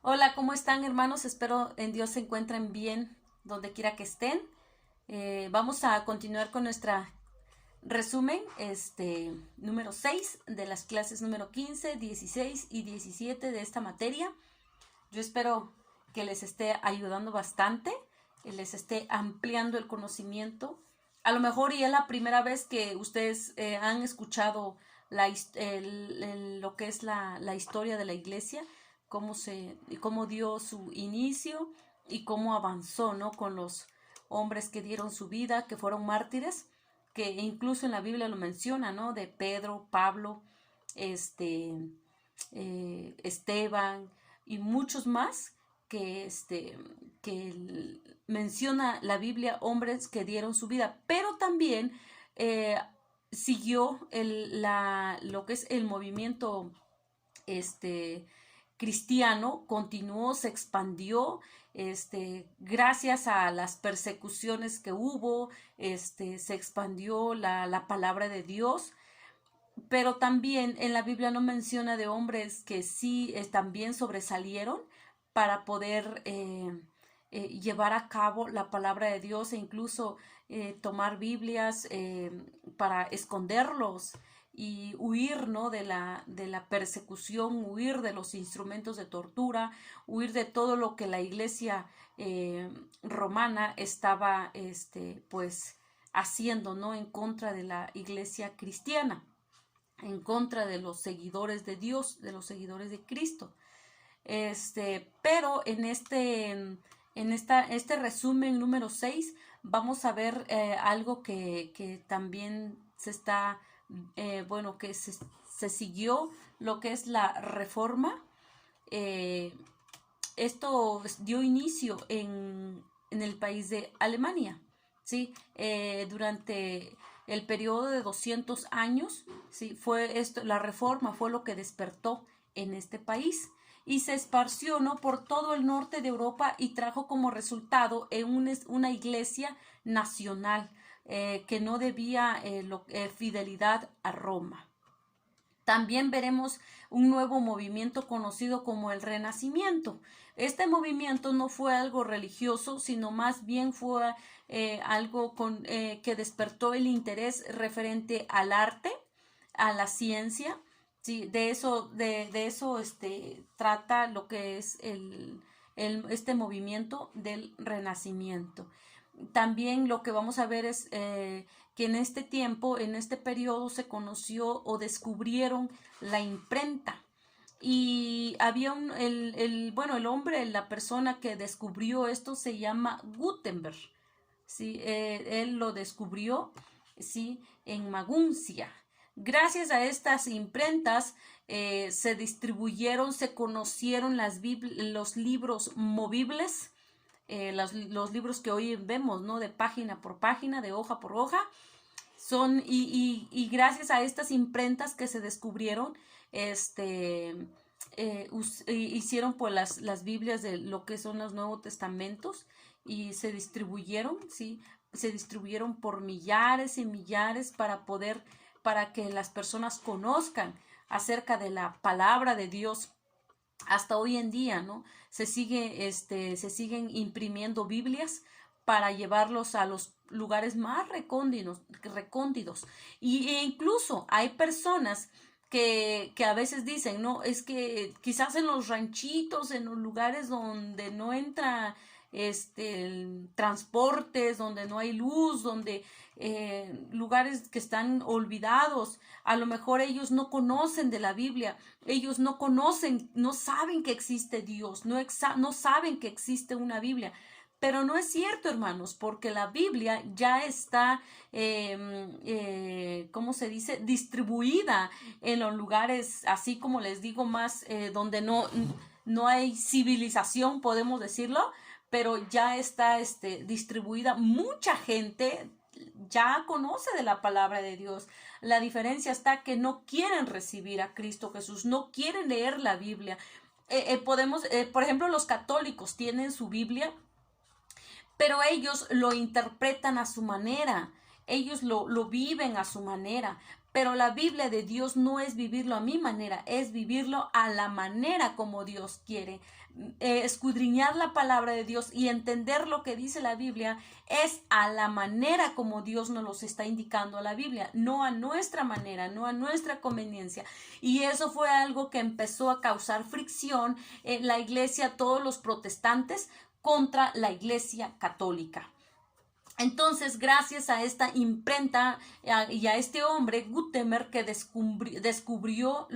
Hola, ¿cómo están, hermanos? Espero en Dios se encuentren bien donde quiera que estén. Vamos a continuar con nuestra resumen número 6 de las clases número 15, 16 y 17 de esta materia. Yo espero que les esté ayudando bastante, les esté ampliando el conocimiento. A lo mejor y es la primera vez que ustedes han escuchado lo que es la historia de la iglesia, cómo dio su inicio y cómo avanzó, ¿no? Con los hombres que dieron su vida, que fueron mártires, que incluso en la Biblia lo menciona, ¿no? De Pedro, Pablo, este, Esteban y muchos más que menciona la Biblia, hombres que dieron su vida, pero también eh, siguió lo que es el movimiento cristiano, continuó, se expandió, gracias a las persecuciones que hubo, se expandió la palabra de Dios, pero también en la Biblia no menciona de hombres que sí también sobresalieron para poder llevar a cabo la palabra de Dios e incluso tomar Biblias para esconderlos y huir, ¿no? de la persecución, huir de los instrumentos de tortura, huir de todo lo que la iglesia romana estaba pues haciendo, ¿no? En contra de la iglesia cristiana, en contra de los seguidores de Dios, de los seguidores de Cristo. Pero en este resumen número 6 vamos a ver algo que también se está, bueno, que se siguió lo que es la reforma. Eh, Esto dio inicio en el país de Alemania, ¿sí? Durante el periodo de 200 años, ¿sí? Fue esto, la reforma fue lo que despertó en este país y se esparció, ¿no? por todo el norte de Europa y trajo como resultado una iglesia nacional que no debía fidelidad a Roma. También veremos un nuevo movimiento conocido como el Renacimiento. Este movimiento no fue algo religioso, sino más bien fue algo que despertó el interés referente al arte, a la ciencia. Sí, de eso trata lo que es este movimiento del Renacimiento. También lo que vamos a ver es que en este tiempo, en este periodo, se conoció o descubrieron la imprenta. Y había el hombre, la persona que descubrió esto se llama Gutenberg. ¿Sí? Él lo descubrió, ¿sí? En Maguncia. Gracias a estas imprentas se distribuyeron, se conocieron los libros movibles, los libros que hoy vemos, ¿no? De página por página, de hoja por hoja, y gracias a estas imprentas que se descubrieron, hicieron pues las Biblias de lo que son los Nuevos Testamentos y se distribuyeron, ¿sí? Se distribuyeron por millares y millares para que las personas conozcan acerca de la palabra de Dios. Hasta hoy en día, ¿no? Se siguen imprimiendo Biblias para llevarlos a los lugares más recónditos. E incluso hay personas que a veces dicen, no, es que quizás en los ranchitos, en los lugares donde no entra transportes, donde no hay luz, donde lugares que están olvidados, a lo mejor ellos no conocen de la Biblia, ellos no conocen, no saben que existe Dios, no saben que existe una Biblia. Pero no es cierto, hermanos, porque la Biblia ya está, ¿cómo se dice?, distribuida en los lugares, así como les digo, más donde no hay civilización, podemos decirlo, pero ya está distribuida. Mucha gente ya conoce de la palabra de Dios. La diferencia está que no quieren recibir a Cristo Jesús, no quieren leer la Biblia. Por ejemplo, los católicos tienen su Biblia, pero ellos lo interpretan a su manera, ellos lo viven a su manera, pero la Biblia de Dios no es vivirlo a mi manera, es vivirlo a la manera como Dios quiere. Escudriñar la palabra de Dios y entender lo que dice la Biblia es a la manera como Dios nos los está indicando a la Biblia, no a nuestra manera, no a nuestra conveniencia. Y eso fue algo que empezó a causar fricción en la iglesia, todos los protestantes contra la iglesia católica. Entonces, gracias a esta imprenta y a este hombre, Gutenberg, que descubrió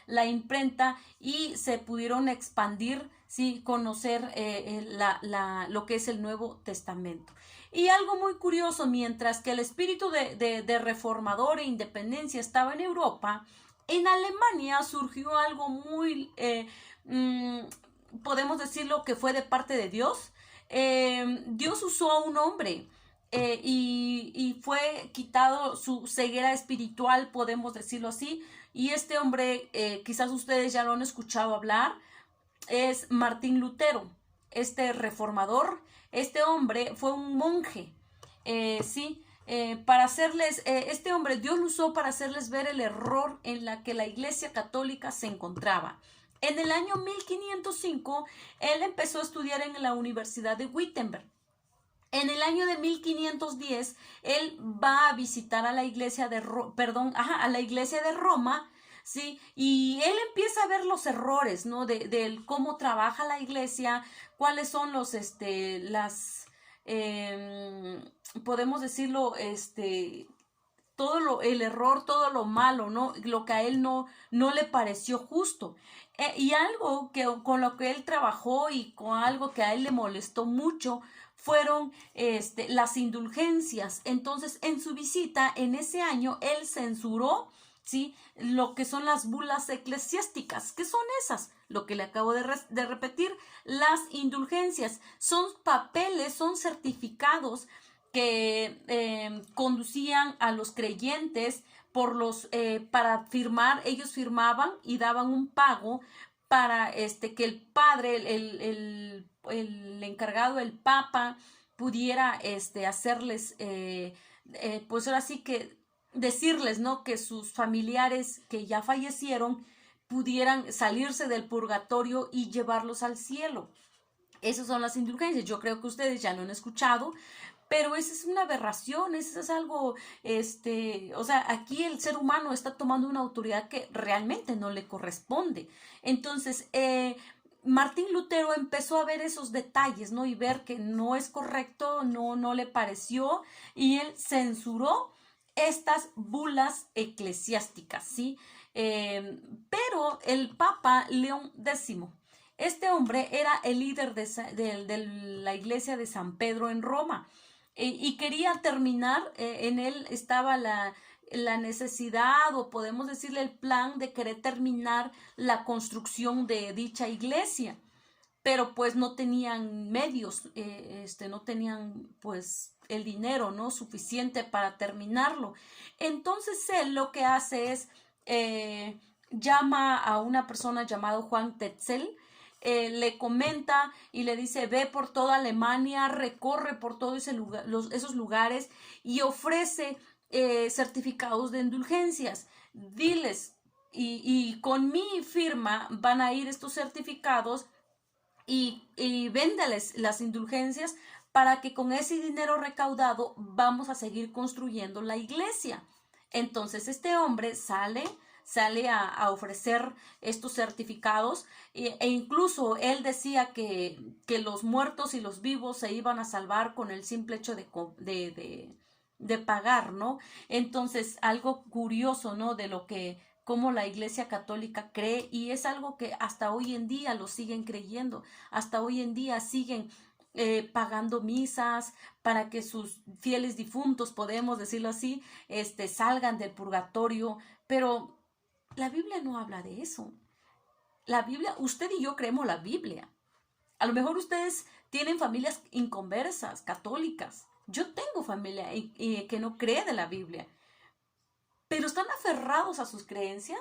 la imprenta y se pudieron expandir, ¿sí? Conocer lo que es el Nuevo Testamento. Y algo muy curioso, mientras que el espíritu de reformador e independencia estaba en Europa, en Alemania surgió algo muy, podemos decirlo que fue de parte de Dios. Dios usó a un hombre y fue quitado su ceguera espiritual, podemos decirlo así. Y este hombre, quizás ustedes ya lo han escuchado hablar, es Martín Lutero, este reformador. Este hombre fue un monje, sí, para hacerles, este hombre Dios lo usó para hacerles ver el error en la que la Iglesia Católica se encontraba. En el año 1505, él empezó a estudiar en la Universidad de Wittenberg. En el año de 1510, él va a visitar a la iglesia a la iglesia de Roma, ¿sí? Y él empieza a ver los errores, ¿no? De cómo trabaja la iglesia, cuáles son podemos decirlo, el error, todo lo malo, ¿no? Lo que a él no le pareció justo. Y algo con lo que él trabajó y con algo que a él le molestó mucho fueron las indulgencias. Entonces, en su visita en ese año, él censuró, ¿sí? Lo que son las bulas eclesiásticas. ¿Qué son esas? Lo que le acabo de repetir, las indulgencias. Son papeles, son certificados que conducían a los creyentes para firmar. Ellos firmaban y daban un pago para que el padre, el encargado, el papa, pudiera hacerles, pues ahora sí que decirles, ¿no? Que sus familiares que ya fallecieron pudieran salirse del purgatorio y llevarlos al cielo. Esas son las indulgencias. Yo creo que ustedes ya lo han escuchado, pero esa es una aberración, eso es algo, o sea, aquí el ser humano está tomando una autoridad que realmente no le corresponde. Entonces, Martín Lutero empezó a ver esos detalles, ¿no? Y ver que no es correcto, no le pareció, y él censuró estas bulas eclesiásticas, ¿sí? Pero el Papa León X, este hombre era el líder de la iglesia de San Pedro en Roma, y quería terminar, en él estaba la necesidad, o podemos decirle el plan de querer terminar la construcción de dicha iglesia, pero pues no tenían medios, no tenían pues el dinero, ¿no? Suficiente para terminarlo. Entonces él lo que hace es, llama a una persona llamado Juan Tetzel, le comenta y le dice: ve por toda Alemania, recorre por todos esos lugares y ofrece certificados de indulgencias. Diles, y con mi firma van a ir estos certificados, y véndales las indulgencias para que con ese dinero recaudado vamos a seguir construyendo la iglesia. Entonces este hombre sale a ofrecer estos certificados, e incluso él decía que los muertos y los vivos se iban a salvar con el simple hecho de pagar, ¿no? Entonces, algo curioso, ¿no? De cómo la Iglesia Católica cree, y es algo que hasta hoy en día lo siguen creyendo, hasta hoy en día siguen pagando misas para que sus fieles difuntos, podemos decirlo así, salgan del purgatorio. Pero la Biblia no habla de eso. La Biblia, usted y yo creemos la Biblia. A lo mejor ustedes tienen familias inconversas, católicas. Yo tengo familia que no cree de la Biblia, pero están aferrados a sus creencias,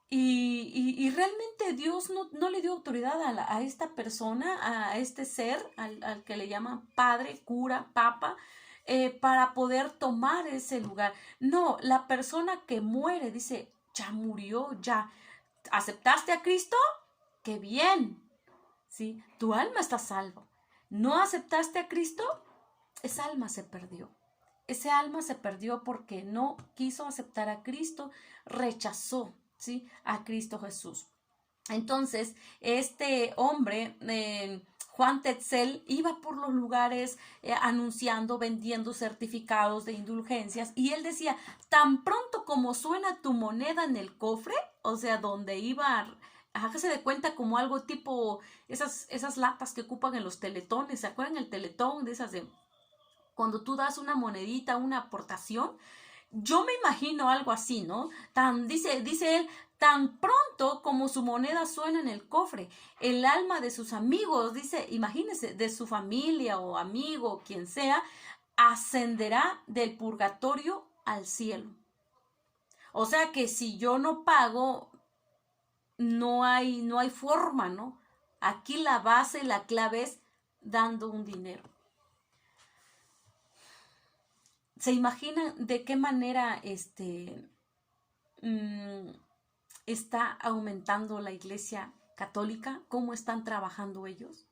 y realmente Dios no le dio autoridad a esta persona, a este ser, al que le llaman padre, cura, papa. para poder tomar ese lugar. No, la persona que muere dice, ya murió, ya. ¿Aceptaste a Cristo? ¡Qué bien! ¿Sí? Tu alma está salvo. ¿No aceptaste a Cristo? Esa alma se perdió. Ese alma se perdió porque no quiso aceptar a Cristo, rechazó, ¿sí?, a Cristo Jesús. Entonces, este hombre, Juan Tetzel, iba por los lugares anunciando, vendiendo certificados de indulgencias, y él decía, tan pronto como suena tu moneda en el cofre, o sea, donde iba, hágase de cuenta como algo tipo esas latas que ocupan en los teletones, ¿se acuerdan el teletón? De esas de cuando tú das una monedita, una aportación. Yo me imagino algo así, ¿no? Dice él, tan pronto como su moneda suena en el cofre, el alma de sus amigos, dice, imagínese, de su familia o amigo, quien sea, ascenderá del purgatorio al cielo. O sea que si yo no pago, no hay forma, ¿no? Aquí la base, la clave es dando un dinero. ¿Se imaginan de qué manera está aumentando la Iglesia Católica? ¿Cómo están trabajando ellos?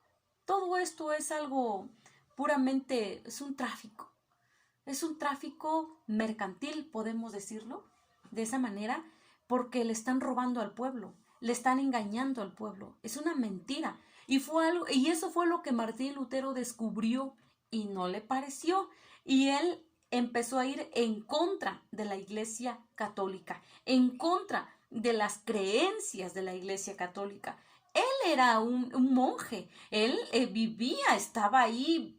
Todo esto es algo puramente, es un tráfico mercantil, podemos decirlo de esa manera, porque le están robando al pueblo, le están engañando al pueblo, es una mentira. Y eso fue lo que Martín Lutero descubrió y no le pareció. Y él empezó a ir en contra de la Iglesia Católica, en contra de las creencias de la Iglesia Católica. Él era un monje, él vivía, estaba ahí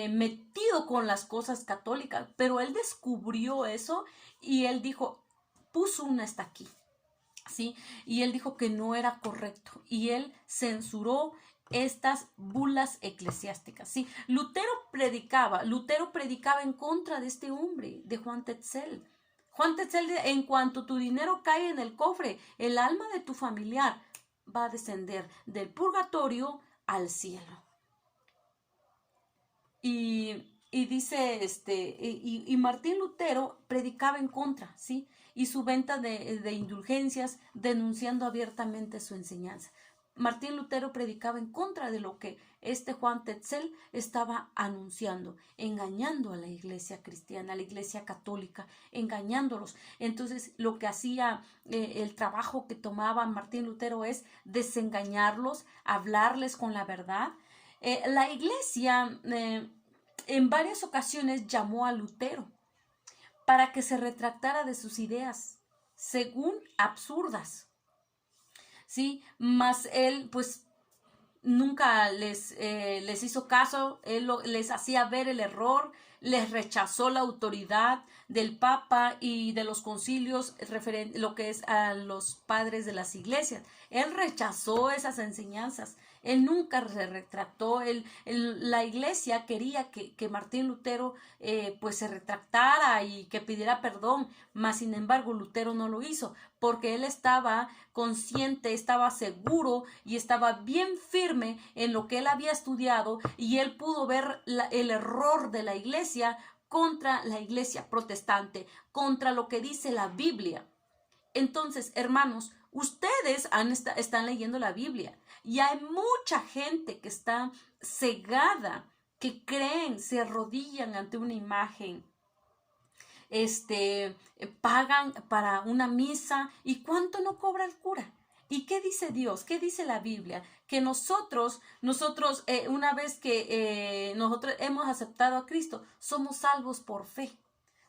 metido con las cosas católicas, pero él descubrió eso y él dijo, puso una hasta aquí, ¿sí? Y él dijo que no era correcto y él censuró estas bulas eclesiásticas, ¿sí? Lutero predicaba en contra de este hombre, de Juan Tetzel. Juan Tetzel, en cuanto tu dinero cae en el cofre, el alma de tu familiar va a descender del purgatorio al cielo. Y dice, y Martín Lutero predicaba en contra, ¿sí? Y su venta de indulgencias, denunciando abiertamente su enseñanza. Martín Lutero predicaba en contra de lo que Juan Tetzel estaba anunciando, engañando a la iglesia cristiana, a la iglesia católica, engañándolos. Entonces, lo que hacía, el trabajo que tomaba Martín Lutero es desengañarlos, hablarles con la verdad. La iglesia en varias ocasiones llamó a Lutero para que se retractara de sus ideas, según absurdas, ¿sí? Mas él, pues, nunca les hizo caso, él les hacía ver el error, les rechazó la autoridad del Papa y de los concilios, lo que es a los padres de las iglesias. Él rechazó esas enseñanzas. Él nunca se retractó. La iglesia quería que Martín Lutero pues se retractara y que pidiera perdón, mas sin embargo Lutero no lo hizo porque él estaba consciente, estaba seguro y estaba bien firme en lo que él había estudiado y él pudo ver el error de la iglesia contra la iglesia protestante, contra lo que dice la Biblia. Entonces, hermanos, ustedes están leyendo la Biblia y hay mucha gente que está cegada, que creen, se arrodillan ante una imagen, pagan para una misa y cuánto no cobra el cura. ¿Y qué dice Dios? ¿Qué dice la Biblia? Que nosotros una vez que nosotros hemos aceptado a Cristo, somos salvos por fe.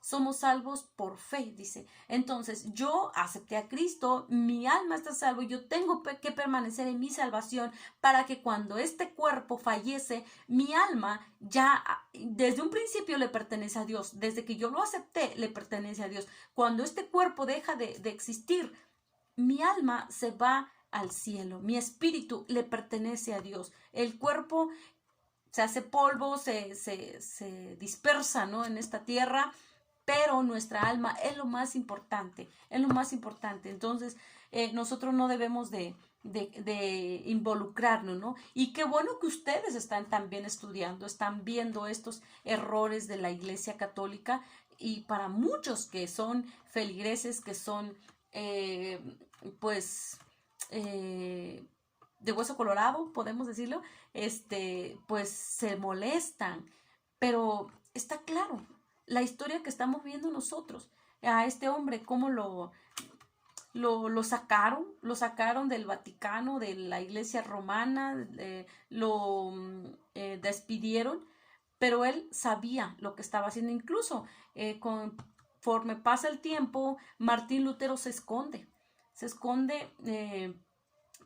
Somos salvos por fe, dice. Entonces, yo acepté a Cristo, mi alma está salvo, yo tengo que permanecer en mi salvación para que cuando este cuerpo fallece, mi alma ya desde un principio le pertenece a Dios. Desde que yo lo acepté, le pertenece a Dios. Cuando este cuerpo deja de existir, mi alma se va al cielo, mi espíritu le pertenece a Dios. El cuerpo se hace polvo, se dispersa, ¿no?, en esta tierra, pero nuestra alma es lo más importante, es lo más importante. Entonces, nosotros no debemos de involucrarnos, ¿no? Y qué bueno que ustedes están también estudiando, están viendo estos errores de la Iglesia Católica, y para muchos que son feligreses, que son, eh, pues, eh, de hueso colorado, podemos decirlo, pues se molestan, pero está claro, la historia que estamos viendo nosotros, a este hombre, cómo lo sacaron del Vaticano, de la Iglesia Romana, despidieron, pero él sabía lo que estaba haciendo. Incluso conforme pasa el tiempo, Martín Lutero se esconde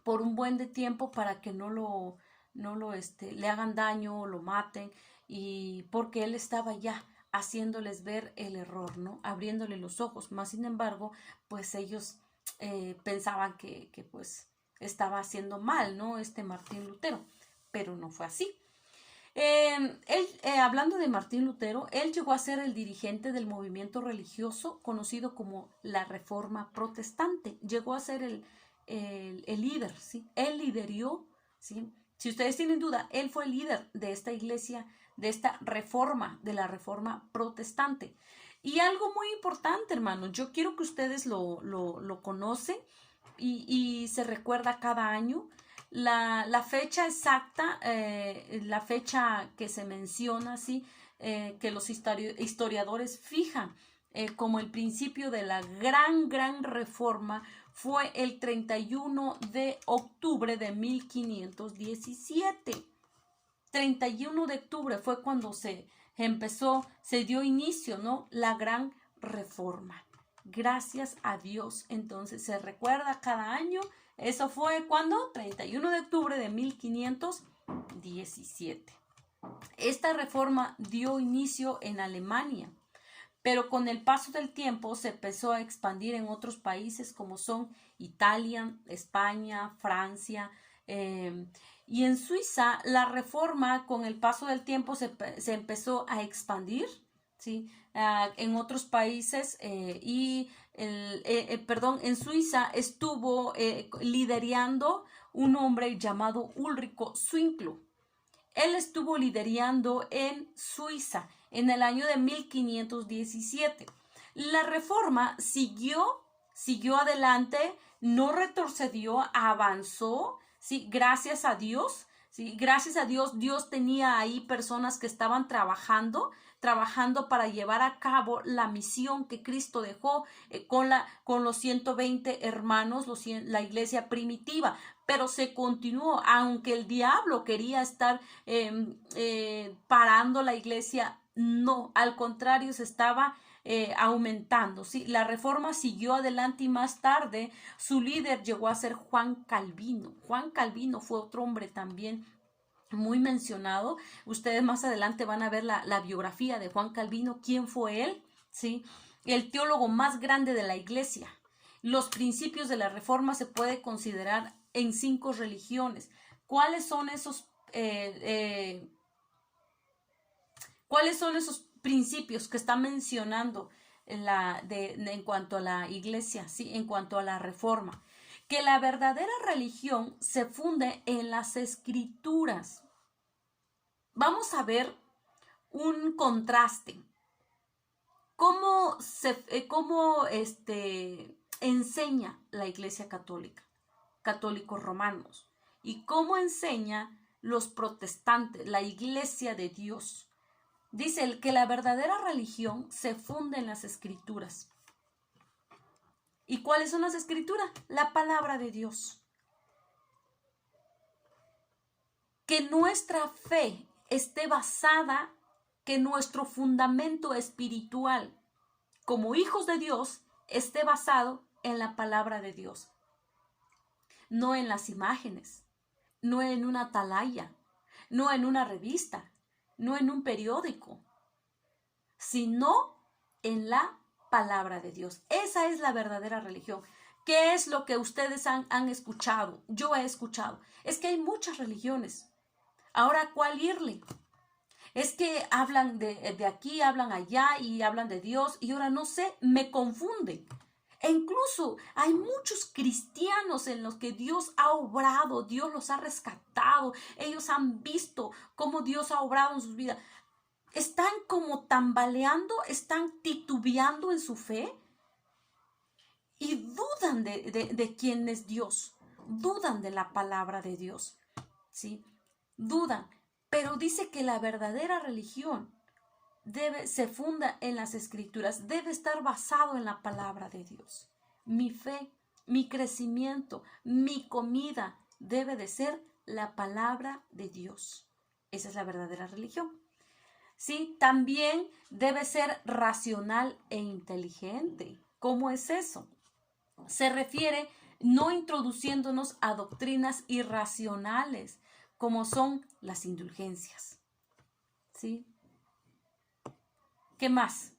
por un buen de tiempo para que le hagan daño o lo maten, y porque él estaba ya haciéndoles ver el error, ¿no? Abriéndole los ojos. Más sin embargo, pues ellos pensaban que pues estaba haciendo mal, ¿no? Martín Lutero, pero no fue así. Hablando de Martín Lutero, él llegó a ser el dirigente del movimiento religioso conocido como la Reforma Protestante. Llegó a ser el líder, ¿sí? Él lideró, ¿sí? Si ustedes tienen duda, él fue el líder de esta iglesia, de esta reforma, de la Reforma Protestante. Y algo muy importante, hermanos, yo quiero que ustedes lo conocen y se recuerda cada año. La fecha exacta, la fecha que se menciona, ¿sí? Que los historiadores fijan como el principio de la gran reforma, fue el 31 de octubre de 1517. 31 de octubre fue cuando se dio inicio, ¿no? La gran reforma. Gracias a Dios. Entonces se recuerda cada año. Eso fue cuando 31 de octubre de 1517. Esta reforma dio inicio en Alemania, pero con el paso del tiempo se empezó a expandir en otros países como son Italia, España, Francia, y en Suiza la reforma con el paso del tiempo se empezó a expandir, ¿sí? En otros países, en Suiza estuvo liderando un hombre llamado Ulrico Zwingli. Él estuvo liderando en Suiza en el año de 1517. La reforma siguió adelante, no retrocedió, avanzó, ¿sí? Gracias a Dios, ¿sí? Gracias a Dios, Dios tenía ahí personas que estaban trabajando para llevar a cabo la misión que Cristo dejó con los 120 hermanos, la iglesia primitiva. Pero se continuó, aunque el diablo quería estar parando la iglesia, no, al contrario, se estaba aumentando, ¿sí? La reforma siguió adelante y más tarde su líder llegó a ser Juan Calvino. Juan Calvino fue otro hombre también muy mencionado. Ustedes más adelante van a ver la biografía de Juan Calvino, quién fue él, ¿sí? El teólogo más grande de la iglesia. Los principios de la reforma se puede considerar en 5 religiones. ¿Cuáles son esos principios que está mencionando en cuanto a la iglesia, ¿sí? En cuanto a la reforma? Que la verdadera religión se funde en las escrituras. Vamos a ver un contraste. ¿Cómo enseña la iglesia católica, católicos romanos? Y cómo enseña los protestantes, la iglesia de Dios. Dice que la verdadera religión se funde en las escrituras. ¿Y cuáles son las escrituras? La palabra de Dios. Que nuestra fe esté basada, que nuestro fundamento espiritual como hijos de Dios esté basado en la palabra de Dios. No en las imágenes, no en una atalaya, no en una revista, no en un periódico, sino en la palabra de Dios. Esa es la verdadera religión. ¿Qué es lo que ustedes han escuchado? Yo he escuchado. Es que hay muchas religiones. Ahora, ¿cuál irle? Es que hablan de aquí, hablan allá y hablan de Dios y ahora no sé, me confunden. E incluso hay muchos cristianos en los que Dios ha obrado, Dios los ha rescatado, ellos han visto cómo Dios ha obrado en sus vidas. Están como tambaleando, están titubeando en su fe y dudan de quién es Dios, dudan de la palabra de Dios, ¿sí? Dudan, pero dice que la verdadera religión se funda en las escrituras, debe estar basado en la palabra de Dios. Mi fe, mi crecimiento, mi comida debe de ser la palabra de Dios. Esa es la verdadera religión. Sí, también debe ser racional e inteligente. ¿Cómo es eso? Se refiere no introduciéndonos a doctrinas irracionales, como son las indulgencias. ¿Sí? ¿Qué más?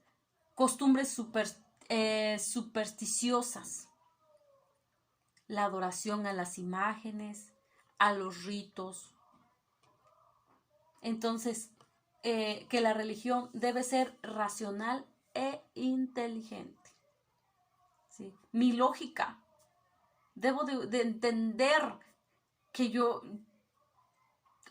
Costumbres supersticiosas, la adoración a las imágenes, a los ritos. Entonces, que la religión debe ser racional e inteligente. ¿Sí? Mi lógica, debo de entender que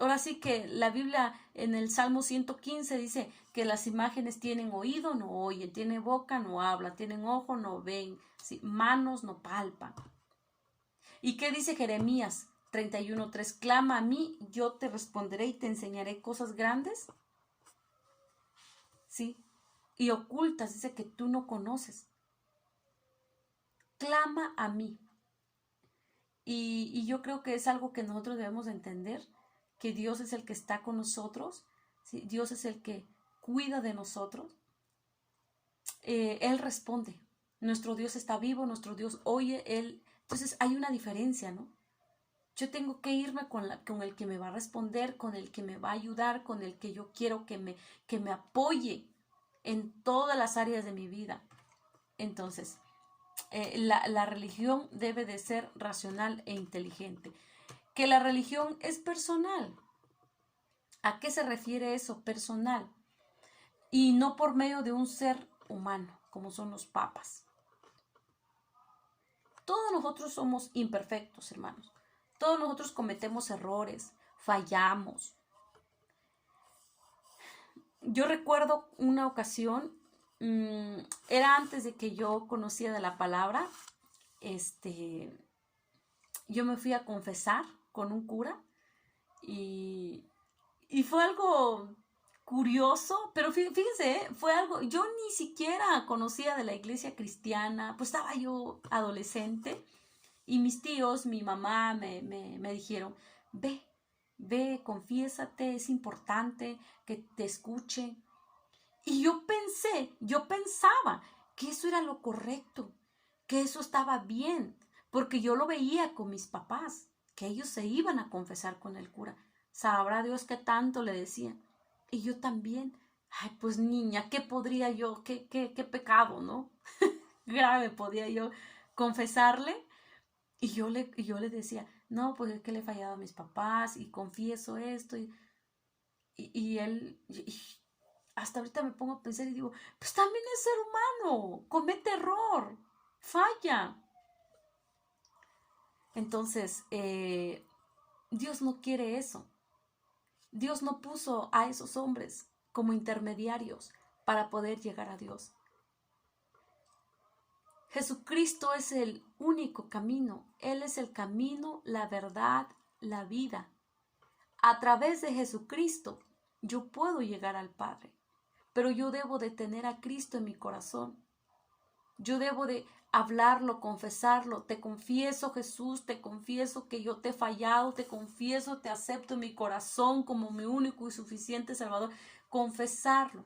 ahora sí que la Biblia en el Salmo 115 dice que las imágenes tienen oído, no oyen, tienen boca, no hablan, tienen ojo, no ven, ¿sí? Manos, no palpan. ¿Y qué dice Jeremías 31:3? Clama a mí, yo te responderé y te enseñaré cosas grandes, ¿sí? Y ocultas, dice que tú no conoces. Clama a mí. Y yo creo que es algo que nosotros debemos entender, que Dios es el que está con nosotros, ¿sí? Dios es el que cuida de nosotros. Él responde. Nuestro Dios está vivo, nuestro Dios oye, Él. Entonces hay una diferencia, ¿no? Yo tengo que irme con el que me va a responder, con el que me va a ayudar, con el que yo quiero que me apoye en todas las áreas de mi vida. Entonces, la religión debe de ser racional e inteligente. Que la religión es personal. ¿A qué se refiere eso? Personal. Y no por medio de un ser humano, como son los papas. Todos nosotros somos imperfectos, hermanos. Todos nosotros cometemos errores, fallamos. Yo recuerdo una ocasión, era antes de que yo conocía de la palabra, yo me fui a confesar con un cura y fue algo curioso, pero fíjense, fue algo, yo ni siquiera conocía de la iglesia cristiana, pues estaba yo adolescente y mis tíos, mi mamá me dijeron, ve, confiésate, es importante que te escuchen. Y yo pensaba que eso era lo correcto, que eso estaba bien, porque yo lo veía con mis papás, que ellos se iban a confesar con el cura. Sabrá Dios qué tanto le decían. Y yo también, ay, pues niña, ¿qué podría yo, qué pecado, ¿no? Grave podía yo confesarle. Y yo le decía, no, pues es que le he fallado a mis papás y confieso esto. Y él, hasta ahorita me pongo a pensar y digo, pues también es ser humano, comete error, falla. Entonces, Dios no quiere eso. Dios no puso a esos hombres como intermediarios para poder llegar a Dios. Jesucristo es el único camino. Él es el camino, la verdad, la vida. A través de Jesucristo yo puedo llegar al Padre, pero yo debo de tener a Cristo en mi corazón. Yo debo de hablarlo, confesarlo. Te confieso, Jesús, te confieso que yo te he fallado, te confieso, te acepto en mi corazón como mi único y suficiente Salvador. Confesarlo,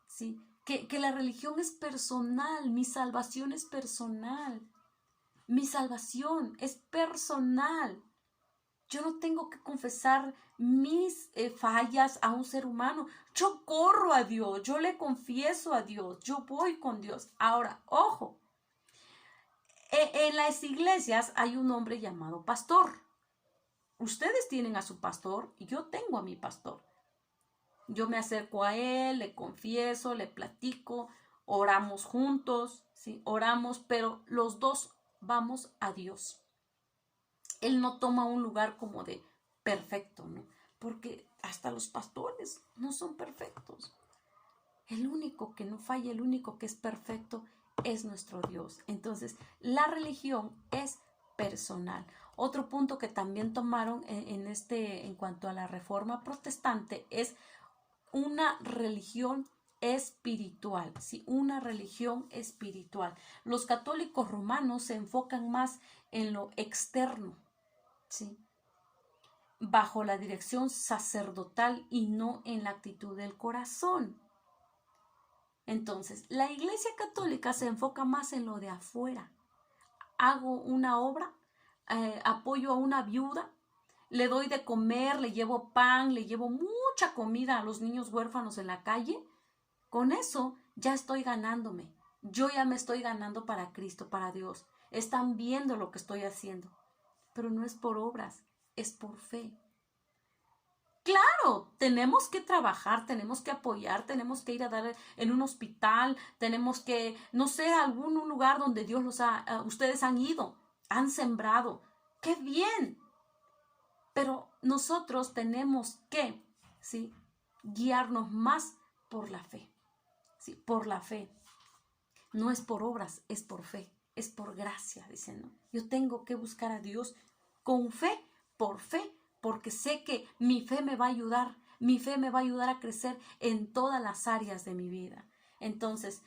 ¿sí? Que la religión es personal, mi salvación es personal. Mi salvación es personal. Yo no tengo que confesar mis fallas a un ser humano. Yo corro a Dios, yo le confieso a Dios, yo voy con Dios. Ahora, ojo, en las iglesias hay un hombre llamado pastor. Ustedes tienen a su pastor y yo tengo a mi pastor. Yo me acerco a él, le confieso, le platico. oramos juntos, ¿sí? Oramos, pero los dos vamos a Dios. Él no toma un lugar como de perfecto, ¿no? Porque hasta los pastores no son perfectos. El único que no falla, el único que es perfecto es nuestro Dios. Entonces, la religión es personal. Otro punto que también tomaron en cuanto a la reforma protestante es una religión espiritual, ¿sí? Una religión espiritual. Los católicos romanos se enfocan más en lo externo, ¿sí? Bajo la dirección sacerdotal y no en la actitud del corazón. Entonces, la Iglesia Católica se enfoca más en lo de afuera. Hago una obra, apoyo a una viuda, le doy de comer, le llevo pan, le llevo mucha comida a los niños huérfanos en la calle. Con eso ya estoy ganándome. Yo ya me estoy ganando para Cristo, para Dios. Están viendo lo que estoy haciendo. Pero no es por obras, es por fe. Claro, tenemos que trabajar, tenemos que apoyar, tenemos que ir a dar en un hospital, tenemos que, no sé, algún lugar donde Dios ustedes han ido, han sembrado. ¡Qué bien! Pero nosotros tenemos que, ¿sí?, guiarnos más por la fe, ¿sí? Por la fe. No es por obras, es por fe, es por gracia, dicen, ¿no? Yo tengo que buscar a Dios con fe, porque sé que mi fe me va a ayudar, mi fe me va a ayudar a crecer en todas las áreas de mi vida. Entonces,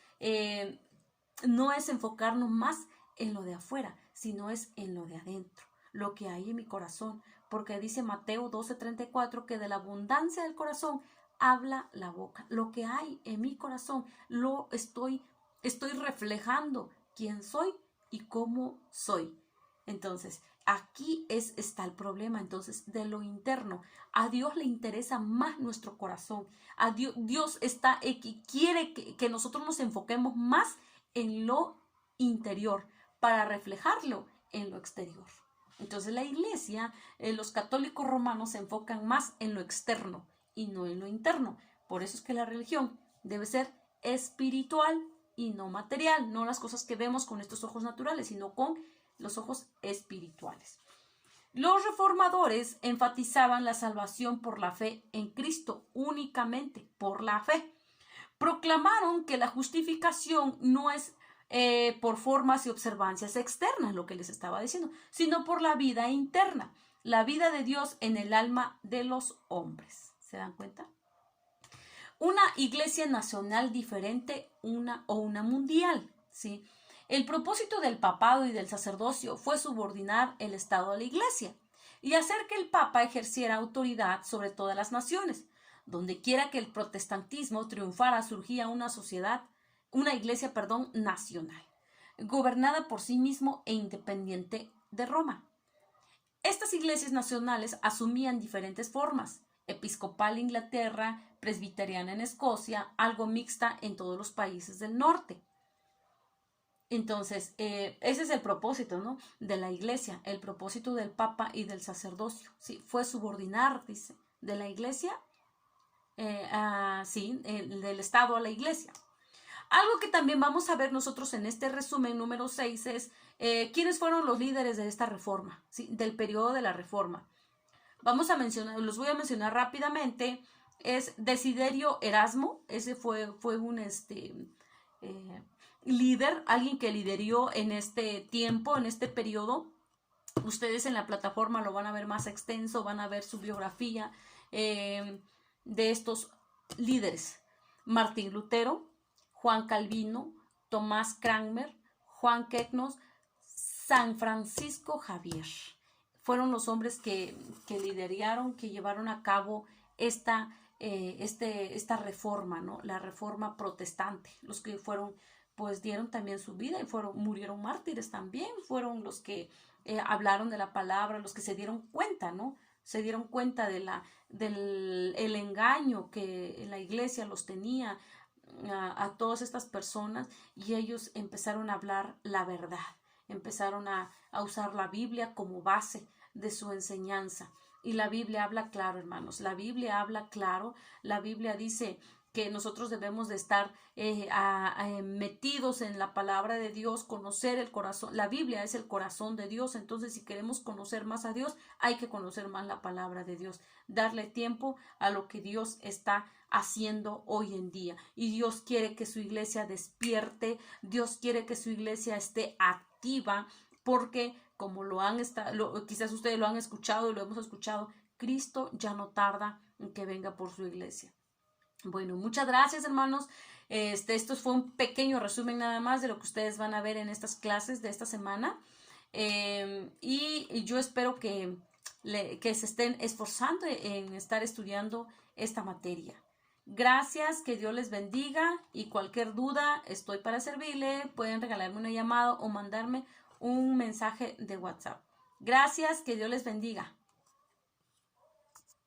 no es enfocarnos más en lo de afuera, sino es en lo de adentro, lo que hay en mi corazón, porque dice Mateo 12:34 que de la abundancia del corazón habla la boca. Lo que hay en mi corazón lo estoy reflejando quién soy y cómo soy. Entonces, aquí está el problema. Entonces, de lo interno, a Dios le interesa más nuestro corazón. A Dios quiere que nosotros nos enfoquemos más en lo interior para reflejarlo en lo exterior. Entonces, la iglesia, los católicos romanos se enfocan más en lo externo y no en lo interno. Por eso es que la religión debe ser espiritual y no material, no las cosas que vemos con estos ojos naturales, sino con los ojos espirituales. Los reformadores enfatizaban la salvación por la fe en Cristo, únicamente por la fe. Proclamaron que la justificación no es por formas y observancias externas, lo que les estaba diciendo, sino por la vida interna, la vida de Dios en el alma de los hombres. ¿Se dan cuenta? Una iglesia nacional diferente, una mundial, ¿sí? El propósito del papado y del sacerdocio fue subordinar el Estado a la iglesia y hacer que el papa ejerciera autoridad sobre todas las naciones. Donde quiera que el protestantismo triunfara, surgía una iglesia, nacional, gobernada por sí mismo e independiente de Roma. Estas iglesias nacionales asumían diferentes formas: episcopal en Inglaterra, presbiteriana en Escocia, algo mixta en todos los países del norte. Entonces, ese es el propósito, ¿no?, de la iglesia, el propósito del papa y del sacerdocio, ¿sí? Fue subordinar, dice, de la iglesia, del Estado a la iglesia. Algo que también vamos a ver nosotros en este resumen número 6 es quiénes fueron los líderes de esta reforma, ¿sí?, del periodo de la reforma. Los voy a mencionar rápidamente. Es Desiderio Erasmo, ese fue un líder, alguien que lideró en este tiempo, en este periodo. Ustedes en la plataforma lo van a ver más extenso, van a ver su biografía de estos líderes: Martín Lutero, Juan Calvino, Tomás Cranmer, Juan Queknos, San Francisco Javier. Fueron los hombres que lideraron, que llevaron a cabo esta reforma, ¿no?, la reforma protestante. Los que pues dieron también su vida y murieron mártires también, fueron los que hablaron de la palabra, los que se dieron cuenta, ¿no? Se dieron cuenta del engaño que la iglesia los tenía a todas estas personas, y ellos empezaron a hablar la verdad, empezaron a usar la Biblia como base de su enseñanza. Y la Biblia habla claro, hermanos, la Biblia habla claro. La Biblia dice que nosotros debemos de estar metidos en la palabra de Dios, conocer el corazón. La Biblia es el corazón de Dios, entonces si queremos conocer más a Dios, hay que conocer más la palabra de Dios, darle tiempo a lo que Dios está haciendo hoy en día. Y Dios quiere que su iglesia despierte, Dios quiere que su iglesia esté activa, porque como quizás ustedes lo han escuchado y lo hemos escuchado, Cristo ya no tarda en que venga por su iglesia. Bueno, muchas gracias, hermanos. Esto fue un pequeño resumen nada más de lo que ustedes van a ver en estas clases de esta semana. Y yo espero que se estén esforzando en estar estudiando esta materia. Gracias, que Dios les bendiga, y cualquier duda estoy para servirle. Pueden regalarme una llamada o mandarme un mensaje de WhatsApp. Gracias, que Dios les bendiga.